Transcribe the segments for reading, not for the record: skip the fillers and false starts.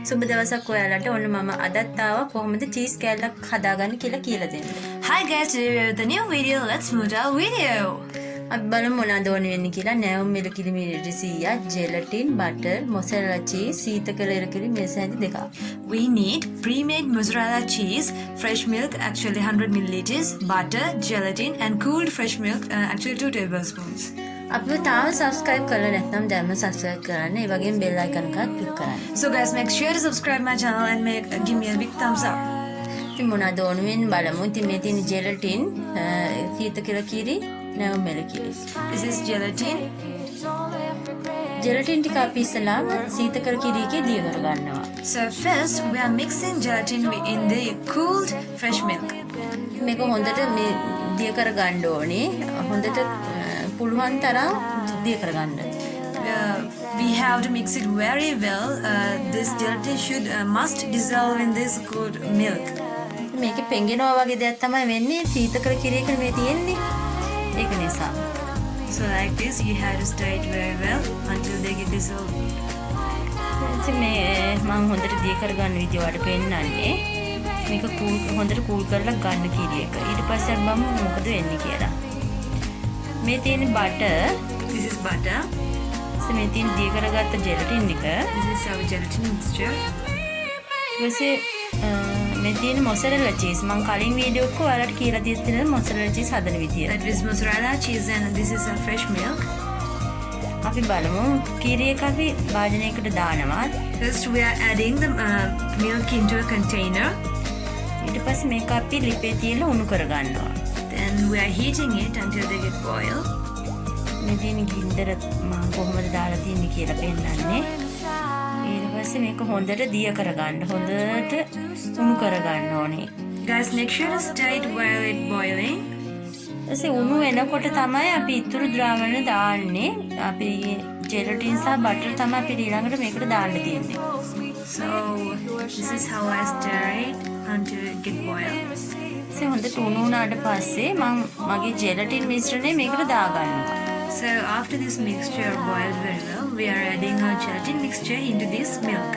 සුබ දවසක් ඔයාලට. ඔන්න මම අදත් ආවා කොහොමද චීස් කෑල්ලක් හදාගන්නේ කියලා කියලා දෙන්න. Hi guys, today we have the new video. Let's move to our video. අපි බලමු මොනවද ඕනේ වෙන්නේ කියලා. නැවුම් මිල කිරිමි 100, ජෙලටින්, බටර්, මොසරෙලා චීස්, සීතකල ඉරකිරි මෙසැඳි දෙකක්. We need pre-made mozzarella cheese, fresh milk, actually 100 milliliters, butter, gelatin, and cooled fresh milk, actually 2 tablespoons. අපිව තාම subscribe කරලා නැත්නම් දැන්ම subscribe කරන්න. ඒ වගේම bell icon එකත් click කරන්න. So guys, make sure to subscribe my channel and give me a big thumbs up. ඉතින් මොනවද ඕනේ වෙන්නේ බලමු. ඉතින් මේ තියෙන ජෙලටින්, සීතකල කිරි, නැවුම් මිල කිරි. This is gelatin. ජෙලටින් ටික අපි ඉස්සලාම සීතකල කිරි එකේ දිය කර ගන්නවා. So first, we are mixing gelatin in the cooled fresh milk. මේක හොඳට මේ දිය කර ගන්න ඕනේ. හොඳට පුළුවන් තරම් දිය කර ගන්න. We have to mix it very well. This gelatin must dissolve in this cooled milk. මේකේ පෙඟෙනවා වගේ දෙයක් තමයි වෙන්නේ සීතකල කිරි එක මේ තියෙන්නේ. ඒක නිසා. So like this, you have to stir it very well until they get dissolved. ඉතින් මේ මම හොඳට දිය කර ගන්න විදිය වලට පෙන්නන්නේ. මේක හොඳට කූල් කරලා ගන්න කිරි එක. ඊට පස්සේ අපි බලමු මොකද වෙන්නේ කියලා. මේ තියෙන බටර්. This is butter. මේ තියෙන දිය කරගත්ත ජෙලටින් එක. This is our gelatin mixture. ඊපස්සේ මේ තියෙන මොසරෙලා චීස්. මම කලින් වීඩියෝ එකක ඔයාලට කියලා තියෙනවා මොසරෙලා චීස් හදන විදිය. That is mozzarella cheese and this is a fresh milk. අපි බලමු කිරි එක අපි භාජනයකට දානවා. First we are adding the milk into a container. ඊට පස්සේ මේක අපි ලිපේ තියලා උණු කර ගන්නවා. Then we are heating it until they get boiled. මේ තියෙන ගින්දර මම කොහොමද දාලා තියන්නේ කියලා පෙන්නන්නේ. ඊට පස්සේ මේක හොඳට දිය කර ගන්න. හොඳට උණු කර ගන්න ඕනේ. Guys, make sure to stir it while it's boiling. ඊපස්සේ උණු වෙනකොට තමයි අපි ඉතුරු ද්‍රාවණ දාන්නේ. අපි ජෙලටින් සහ බටර් තමයි අපි ඊළඟට මේකට දාන්න තියෙන්නේ. So this is how I stir it until it get boiled. හොඳට උණු වුණාට පස්සේ මම මගේ ජෙලටින් මිශ්‍රණය මේකට දාගන්නවා. So after this mixture boils very well, we are adding our gelatin mixture into this milk.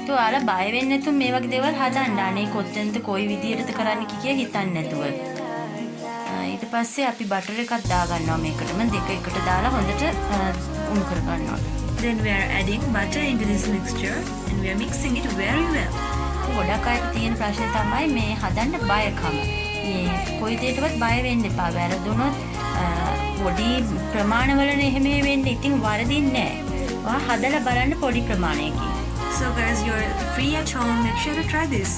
તો ඔයාලා බය වෙන්නේ නැතුව මේ වගේ දේවල් හදන්න. අනේ කොතෙන්ද කොයි විදියටද කරන්න කිය හිතන්නේ නැතුව. ඊට පස්සේ අපි බටර් එකක් දාගන්නවා මේකටම දෙක එකට දාලා හොඳට උණු කර ගන්නවා. Then we are adding butter into this mixture and we are mixing it very well. ගොඩක් අයට තියෙන ප්‍රශ්නේ තමයි මේ හදන්න බයකම. මේ කොයි දෙයකටවත් බය වෙන්න එපා. වැරදුනොත් පොඩි ප්‍රමාණවලනේ එහෙම වෙන්නේ. ඉතින් වරදින්නේ නැහැ. ඔයා හදලා බලන්න පොඩි ප්‍රමාණයකින්. So guys, you're free at home. Make sure to try this.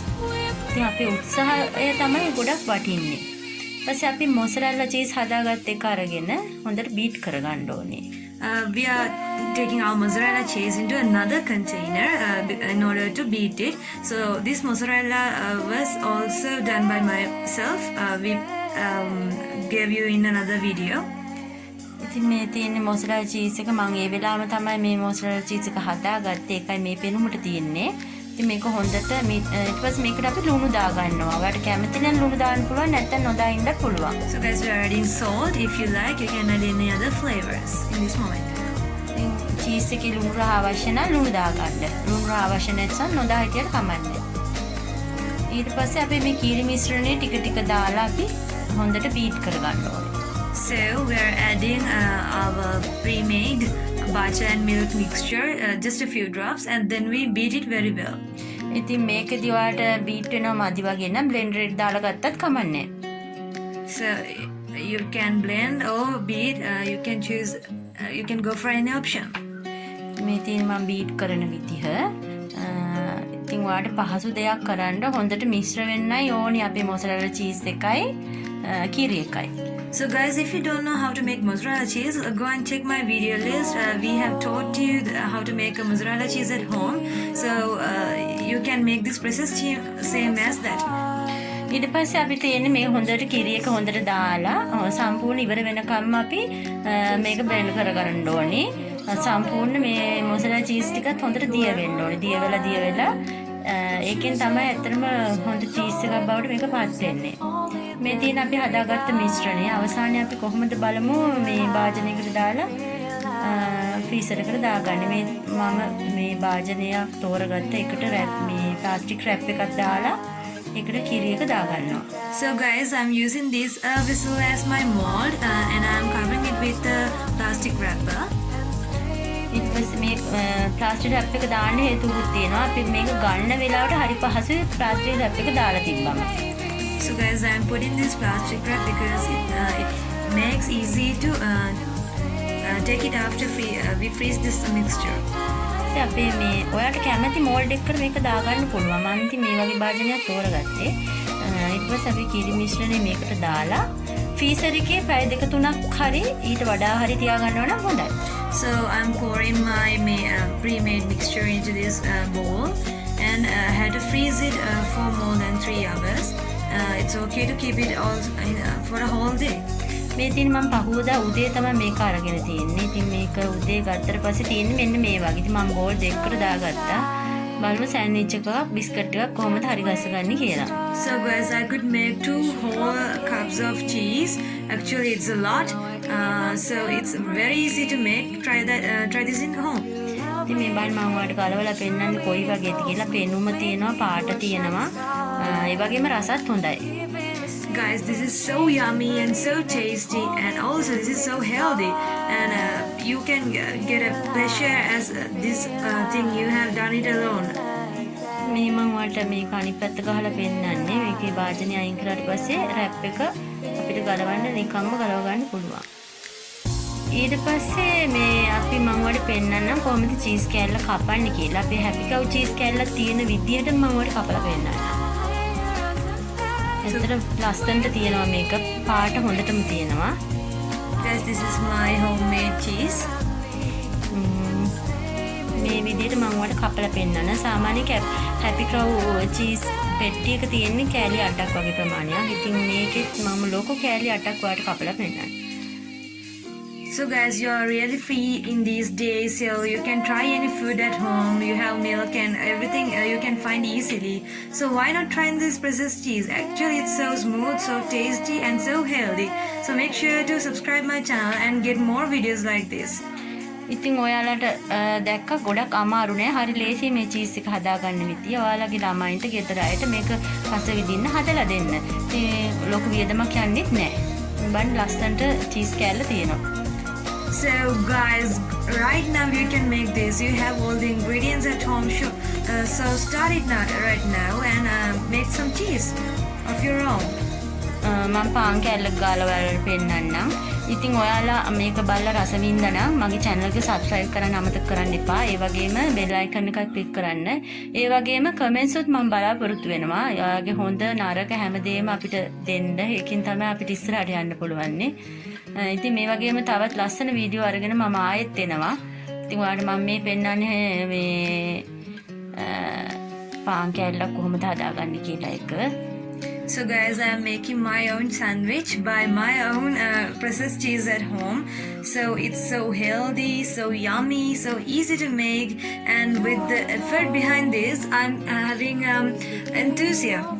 ඉතින් අපේ උත්සාහය තමයි ගොඩක් වටින්නේ. ඊපස්සේ අපි මොසරෙල්ලා චීස් හදාගත්ත එක අරගෙන හොඳට බීට් කරගන්න ඕනේ. We are taking our mozzarella cheese into another container in order to beat it. So this mozzarella was also done by myself. We gave you in another video. ඉතින් මේ තියෙන මොසරෙලා චීස් එක මම ඒ වෙලාවම තමයි මේ මොසරෙලා චීස් එක හදාගත්තේ. ඒකයි මේ පෙනුමට තියෙන්නේ. ඉතින් මේක හොඳට ඊට පස්සේ මේකට අපි ලුණු දාගන්නවා. ඔයාලට කැමති නම් ලුණු දාන්න පුළුවන් නැත්නම් නොදා ඉන්න පුළුවන්. So guys, we are adding salt. If you like, you can add any other flavors in this moment. ඉතින් චීස් එකේ ලුණු රහ අවශ්‍ය නම් ලුණු දාගන්න. ලුණු රහ අවශ්‍ය නැත්නම් නොදා හිටියට කමන්නේ. ඊට පස්සේ අපි මේ කීරි මිශ්‍රණය ටික ටික දාලා අපි හොඳට බීට් කරගන්න ඕනේ. So we are adding our pre-made butter and milk mixture, just a few drops, and then we beat it very well. ඉතින් මේකදී ඔයාලට බීට් වෙනවා මදි වගේ නම් බ්ලෙන්ඩර් එකට දාලා ගත්තත් කමන්නේ. So you can blend or beat. You can choose. You can go for any option. මේ තියෙන මම බීට් කරන විදිහ. ඉතින් ඔයාලට පහසු දෙයක් කරන්න හොඳට මිශ්‍ර වෙන්නයි ඕනි අපේ මොසරෙලා චීස් එකයි කිරි එකයි. So guys, if you don't know how to make mozzarella cheese, go and check my video list. We have taught you how to make a mozzarella cheese at home. So you can make this process same as that. ඊට පස්සේ අපි තියෙන්නේ මේ හොඳට කිරි එක හොඳට දාලා සම්පූර්ණ ඉවර වෙනකම්ම අපි මේක බ්ලෙන්ඩ් කරගන්න ඕනේ. සම්පූර්ණ මේ මොසරෙලා චීස් ටිකත් හොඳට දිය වෙන්න ඕනේ. දිය වෙලා ඒකෙන් තමයි ඇත්තටම හොඳ චීස් එකක් බවට මේක පත් වෙන්නේ. මේ තියෙන අපි හදාගත්ත මිශ්‍රණය අවසානයේ අපි කොහොමද බලමු මේ භාජනයකට දාලා ෆ්‍රීසර් එකට දාගන්න. මම මේ භාජනයක් තෝරගත්ත එකට මේ ප්ලාස්ටික් රැප් එකක් දාලා එකට කිරි එක දාගන්නවා. So guys, I'm using this vessel as my mold and I'm covering it with a plastic wrapper. ඊට පස්සේ මේ ප්ලාස්ටික් රැප් එක දාන්න හේතුවක් තියෙනවා. අපි මේක ගන්න වෙලාවට හරි පහසුයි ප්ලාස්ටික් රැප් එක දාලා තිබ්බම. So guys, I'm putting this plastic wrap because it makes easy to take it after we freeze this mixture. ඉතින් අපි මේ ඔයාලට කැමති මෝල්ඩ් එකකට මේක දාගන්න පුළුවන්. මම ඉතින් මේ වගේ භාජනයක් තෝරගත්තේ. ඊට පස්සේ අපි කිරි මිශ්‍රණය මේකට දාලා ෆ්‍රීසර් එකේ පැය 2-3ක් හරි ඊට වඩා හරි තියාගන්නවා නම් හොඳයි. So I'm pouring my pre-made mixture into this bowl and had to freeze it for more than 3 hours. It's okay to keep it all for a whole day. මේ තියෙන මම පහුවදා උදේ තමයි මේක අරගෙන තියෙන්නේ. ඉතින් මේක උදේ ගත්තට පස්සේ තියෙන්නේ මෙන්න මේ වගේ. ඉතින් මම බෝල් දෙකකට දාගත්තා. බලමු සෑන්ඩ්විච් එකක් බිස්කට් එකක් කොහොමද හරි ගස්සගන්නේ කියලා. So guys, I could make 2 whole cups of cheese. Actually, it's a lot. So it's very easy to make. Try this in home. ඉතින් මේ බලන්න මම ඔයාලට කලවලා පෙන්නන්නේ කොයි වගේද කියලා. පෙනුම තියෙනවා, පාට තියෙනවා. ඒ වගේම රසත් හොඳයි. Guys, this is so yummy and so tasty, and also this is so healthy, and you can get a pleasure as this thing you have done it alone. මේ මම ඔයාලට මේක අනිත් පැත්ත ගහලා පෙන්නන්නේ. මේකේ භාජනය අයින් කරාට පස්සේ රැප් එක අපිට ගලවන්න නිකම්ම ගලව ගන්න පුළුවන්. ඊට පස්සේ මේ අපි මම ඔයාලට පෙන්නන්නම් කොහොමද චීස් කෑල්ල කපන්නේ කියලා. අපි හැපි කව් චීස් කෑල්ල තියෙන විදියට මම ඔයාලට කපලා පෙන්නන්නම්. ඇත්තට ලස්සනට තියෙනවා මේක. පාට හොඳටම තියෙනවා. Guys, this is my homemade cheese. මේ විදිහට මම ඔයාලට කපලා පෙන්නන්න. සාමාන්‍ය හැපි කව් චීස් පෙට්ටි එක තියෙන්නේ කෑලි 8ක් වගේ ප්‍රමාණයක්. ඉතින් මේකෙත් මම ලොකු කෑලි 8ක් ඔයාලට කපලා පෙන්නන්න. So guys, you are really free in these days, so you can try any food at home. You have milk and everything you can find easily. So why not try this processed cheese? Actually, it's so smooth, so tasty and so healthy. So make sure to subscribe my channel and get more videos like this. ඉතින් ඔයාලට දැක්ක ගොඩක් අමාරු නෑ. හරි ලේසි මේ cheese එක හදාගන්න විදිය. ඔයාලගේ ළමයින්ට ගෙදර අයට මේක රස විඳින්න හදලා දෙන්න. ඉතින් ලොකු වියදමක් යන්නෙත් නෑ. බලන්න ලස්සනට චීස් කෑල්ල තියෙනවා. So guys, right now you can make this. You have all the ingredients at home. So start it right now and make some cheese of your own. මම පාන් කෑල්ලක් ගාලා ඔයාලට පෙන්නන්නම්. ඉතින් ඔයාලා මේක බලලා රස විඳ නම් මගේ channel එක subscribe කරන්න අමතක කරන්න එපා. ඒ වගේම bell icon එකත් click කරන්න. ඒ වගේම comments උත් මම බලාපොරොත්තු වෙනවා. ඔයාගේ හොඳ නරක හැමදේම අපිට දෙන්න. ඒකින් තමයි අපිට ඉස්සරහට යන්න පුළුවන්. ඉතින් මේ වගේම තවත් ලස්සන වීඩියෝ අරගෙන මම ආයෙත් එනවා. ඉතින් ඔයාලට මම මේ පෙන්නන්නේ මේ පාන් කෑල්ලක් කොහොමද හදාගන්නේ කියලා එක. So guys, I am making my own sandwich by my own processed cheese at home. So it's so healthy, so yummy, so easy to make, and with the effort behind this, I'm having enthusiasm.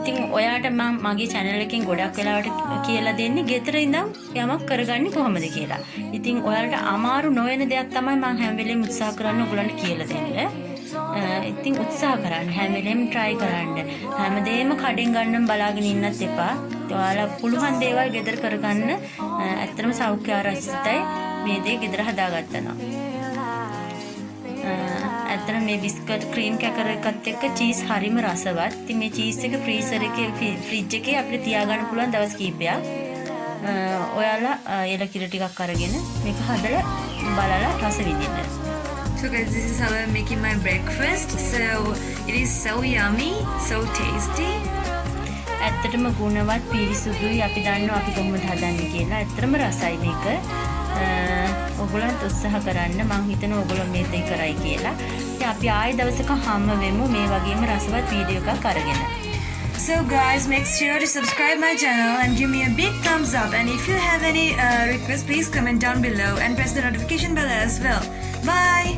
ඉතින් ඔයාට මම මගේ channel එකෙන් ගොඩක් වෙලාවට කියලා දෙන්නේ ගෙදර ඉඳන් යමක් කරගන්නේ කොහොමද කියලා. ඉතින් ඔයාලට අමාරු නොවන දෙයක් තමයි මම හැම වෙලේම උත්සාහ කරන්නේ ඔයගලන්ට කියලා දෙන්න. ඉතින් උත්සාහ කරන්න හැම වෙලේම try කරන්න. හැමදේම කඩෙන් ගන්නම් බලාගෙන ඉන්නත් එපා. ඔයාලා පුළුවන් දේවල් ගෙදර කරගන්න. ඇත්තටම සෞඛ්‍ය ආරක්ෂිතයි මේ දේ ගෙදර හදාගත්තා. ඇත්තටම මේ බිස්කට් ක්‍රීම් කැකර එකත් එක්ක චීස් හරිම රසවත්. ඉතින් මේ චීස් එක ෆ්‍රීසර් එකේ ෆ්‍රිජ් එකේ අපිට තියාගන්න පුළුවන් දවස් කිහිපයක්. ඔයාලා එල කිරි ටිකක් අරගෙන මේක හදලා බලලා රස විඳින්න. So guys, this is how I'm making my breakfast. So it is so yummy, so tasty. ඇත්තටම ගුණවත් පිරිසුදුයි. අපි දන්නවා අපි කොහොමද හදන්නේ කියලා. ඇත්තටම රසයි මේක. ඔයගොල්ලන්ත් උත්සාහ කරන්න. මම හිතනවා ඔයගොල්ලෝ මේ දේ කරයි කියලා. ඉතින් අපි ආයෙ දවසක හම්බ වෙමු මේ වගේම රසවත් වීඩියෝ එකක් අරගෙන. So guys, make sure to subscribe my channel and give me a big thumbs up. And if you have any requests, please comment down below and press the notification bell as well. Bye!